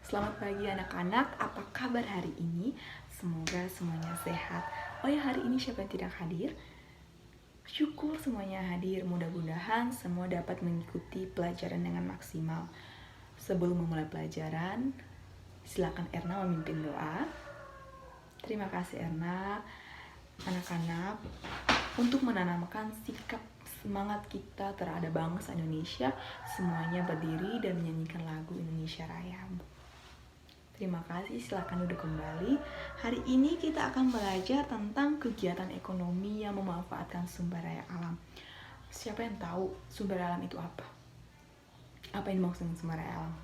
Selamat pagi anak-anak, apa kabar hari ini? Semoga semuanya sehat. Oh ya, hari ini siapa yang tidak hadir? Syukur semuanya hadir, mudah-mudahan semua dapat mengikuti pelajaran dengan maksimal. Sebelum memulai pelajaran, silakan Erna memimpin doa. Terima kasih Erna. Anak-anak, untuk menanamkan sikap semangat kita terhadap bangsa Indonesia, semuanya berdiri dan menyanyikan lagu Indonesia Raya. Terima kasih, silakan duduk kembali. Hari ini kita akan belajar tentang kegiatan ekonomi yang memanfaatkan sumber daya alam. Siapa yang tahu sumber daya alam itu apa? Apa yang dimaksud dengan sumber daya alam?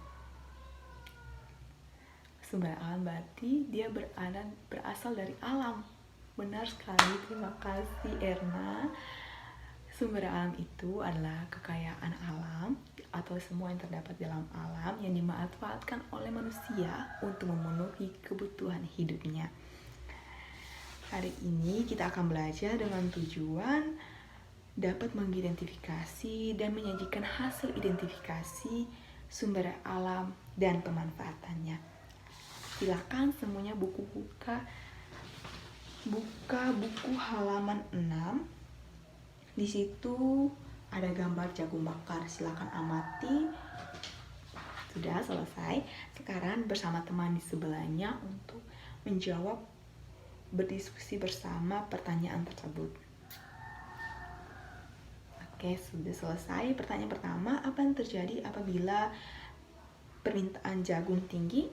Sumber daya alam berarti dia berasal dari alam. Benar sekali, terima kasih Erna. Sumber daya alam itu adalah kekayaan alam atau semua yang terdapat dalam alam yang dimanfaatkan oleh manusia untuk memenuhi kebutuhan hidupnya. Hari ini kita akan belajar dengan tujuan dapat mengidentifikasi dan menyajikan hasil identifikasi sumber daya alam dan pemanfaatannya. Silakan semuanya buka buku halaman 6. Di situ ada gambar jagung bakar, silakan amati. Sudah selesai. Sekarang bersama teman di sebelahnya untuk menjawab, berdiskusi bersama pertanyaan tersebut. Oke, sudah selesai. Pertanyaan pertama, apa yang terjadi apabila permintaan jagung tinggi?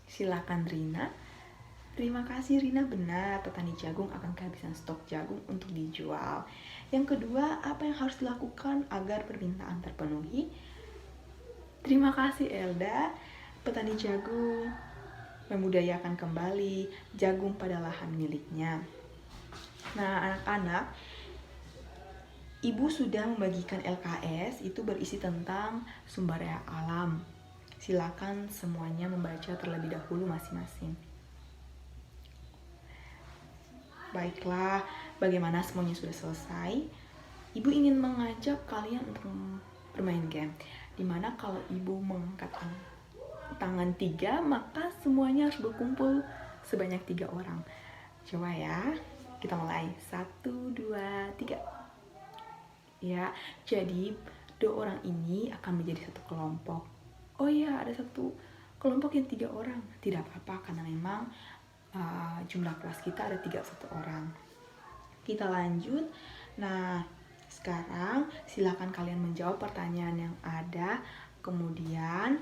Silakan Rina. Terima kasih Rina, benar, petani jagung akan kehabisan stok jagung untuk dijual. Yang kedua, apa yang harus dilakukan agar permintaan terpenuhi? Terima kasih Elda, petani jagung membudayakan kembali jagung pada lahan miliknya. Nah anak-anak, Ibu sudah membagikan LKS, itu berisi tentang sumber daya alam. Silakan semuanya membaca terlebih dahulu masing-masing. Baiklah, bagaimana semuanya sudah selesai? Ibu ingin mengajak kalian untuk bermain game, dimana kalau ibu mengangkat tangan 3, maka semuanya harus berkumpul sebanyak 3 orang. Coba ya, kita mulai. 1, 2, 3. Ya, jadi 2 orang ini akan menjadi satu kelompok. Oh iya, ada satu kelompok yang 3 orang. Tidak apa-apa, karena memang jumlah kelas kita ada 31 orang. Kita lanjut. Nah, sekarang silakan kalian menjawab pertanyaan yang ada. Kemudian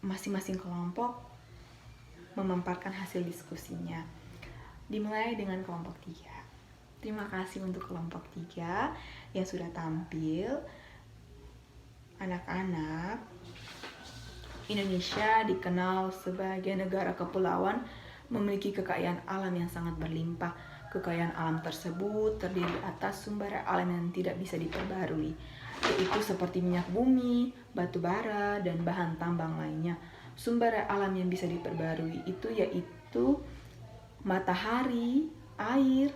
masing-masing kelompok memaparkan hasil diskusinya. Dimulai dengan kelompok 3. Terima kasih untuk kelompok 3 yang sudah tampil. Anak-anak, Indonesia dikenal sebagai negara kepulauan memiliki kekayaan alam yang sangat berlimpah. Kekayaan alam tersebut terdiri atas sumber alam yang tidak bisa diperbarui, yaitu seperti minyak bumi, batu bara, dan bahan tambang lainnya. Sumber alam yang bisa diperbarui itu yaitu matahari, air,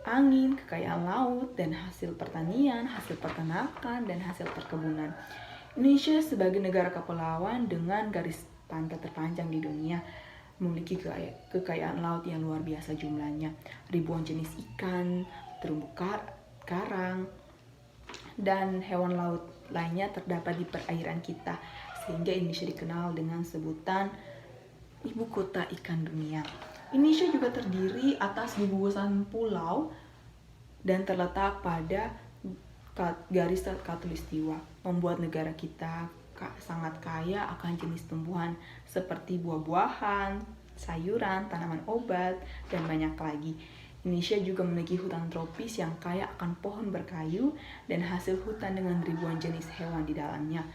angin, kekayaan laut, dan hasil pertanian, hasil peternakan, dan hasil perkebunan. Indonesia sebagai negara kepulauan dengan garis pantai terpanjang di dunia memiliki kekayaan laut yang luar biasa jumlahnya. Ribuan jenis ikan, terumbu karang, dan hewan laut lainnya terdapat di perairan kita, sehingga Indonesia dikenal dengan sebutan ibu kota ikan dunia. Indonesia juga terdiri atas gugusan pulau dan terletak pada garis khatulistiwa, membuat negara kita sangat kaya akan jenis tumbuhan seperti buah-buahan, sayuran, tanaman obat, dan banyak lagi. Indonesia juga memiliki hutan tropis yang kaya akan pohon berkayu dan hasil hutan dengan ribuan jenis hewan di dalamnya.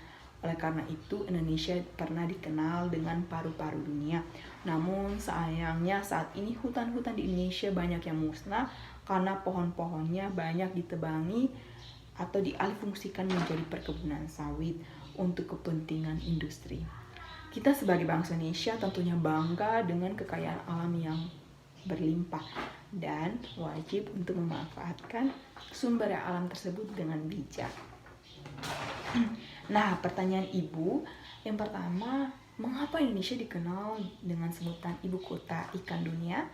Oleh karena itu, Indonesia pernah dikenal dengan paru-paru dunia. Namun sayangnya saat ini hutan-hutan di Indonesia banyak yang musnah karena pohon-pohonnya banyak ditebangi atau dialihfungsikan menjadi perkebunan sawit untuk kepentingan industri. Kita sebagai bangsa Indonesia tentunya bangga dengan kekayaan alam yang berlimpah dan wajib untuk memanfaatkan sumber alam tersebut dengan bijak. Nah, pertanyaan Ibu yang pertama, mengapa Indonesia dikenal dengan sebutan ibu kota ikan dunia?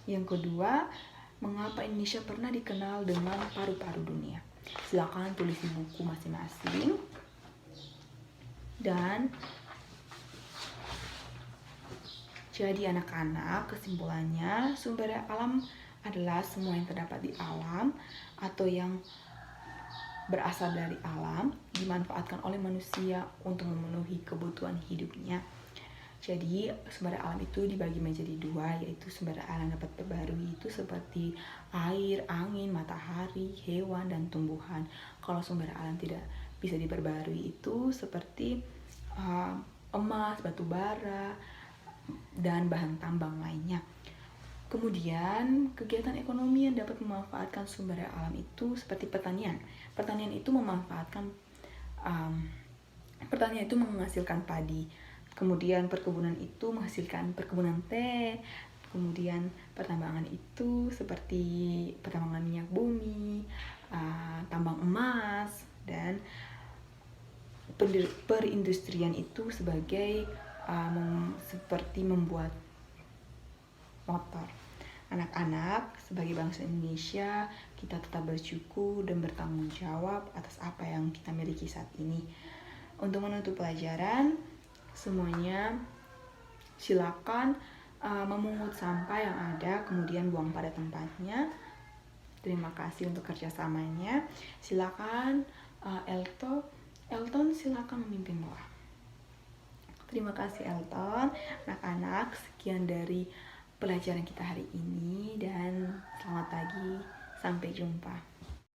Yang kedua, mengapa Indonesia pernah dikenal dengan paru-paru dunia? Silakan tulis di buku masing-masing. Dan jadi anak-anak, kesimpulannya sumber daya alam adalah semua yang terdapat di alam atau yang berasal dari alam dimanfaatkan oleh manusia untuk memenuhi kebutuhan hidupnya. Jadi sumber daya alam itu dibagi menjadi dua, yaitu sumber daya alam dapat perbarui itu seperti air, angin, matahari, hewan, dan tumbuhan. Kalau sumber daya alam tidak bisa diperbarui itu seperti emas, batu bara, dan bahan tambang lainnya. Kemudian, kegiatan ekonomi yang dapat memanfaatkan sumber daya alam itu seperti pertanian. Pertanian itu menghasilkan padi. Kemudian perkebunan itu menghasilkan perkebunan teh. Kemudian pertambangan itu seperti pertambangan minyak bumi, tambang emas, dan perindustrian itu sebagai seperti membuat motor. Anak-anak, sebagai bangsa Indonesia, kita tetap bersyukur dan bertanggung jawab atas apa yang kita miliki saat ini. Untuk menutup pelajaran, semuanya silakan memungut sampah yang ada, kemudian buang pada tempatnya. Terima kasih untuk kerjasamanya. Silakan Elton, silakan memimpin doa. Terima kasih Elton. Anak-anak, sekian dari pelajaran kita hari ini dan selamat pagi, sampai jumpa.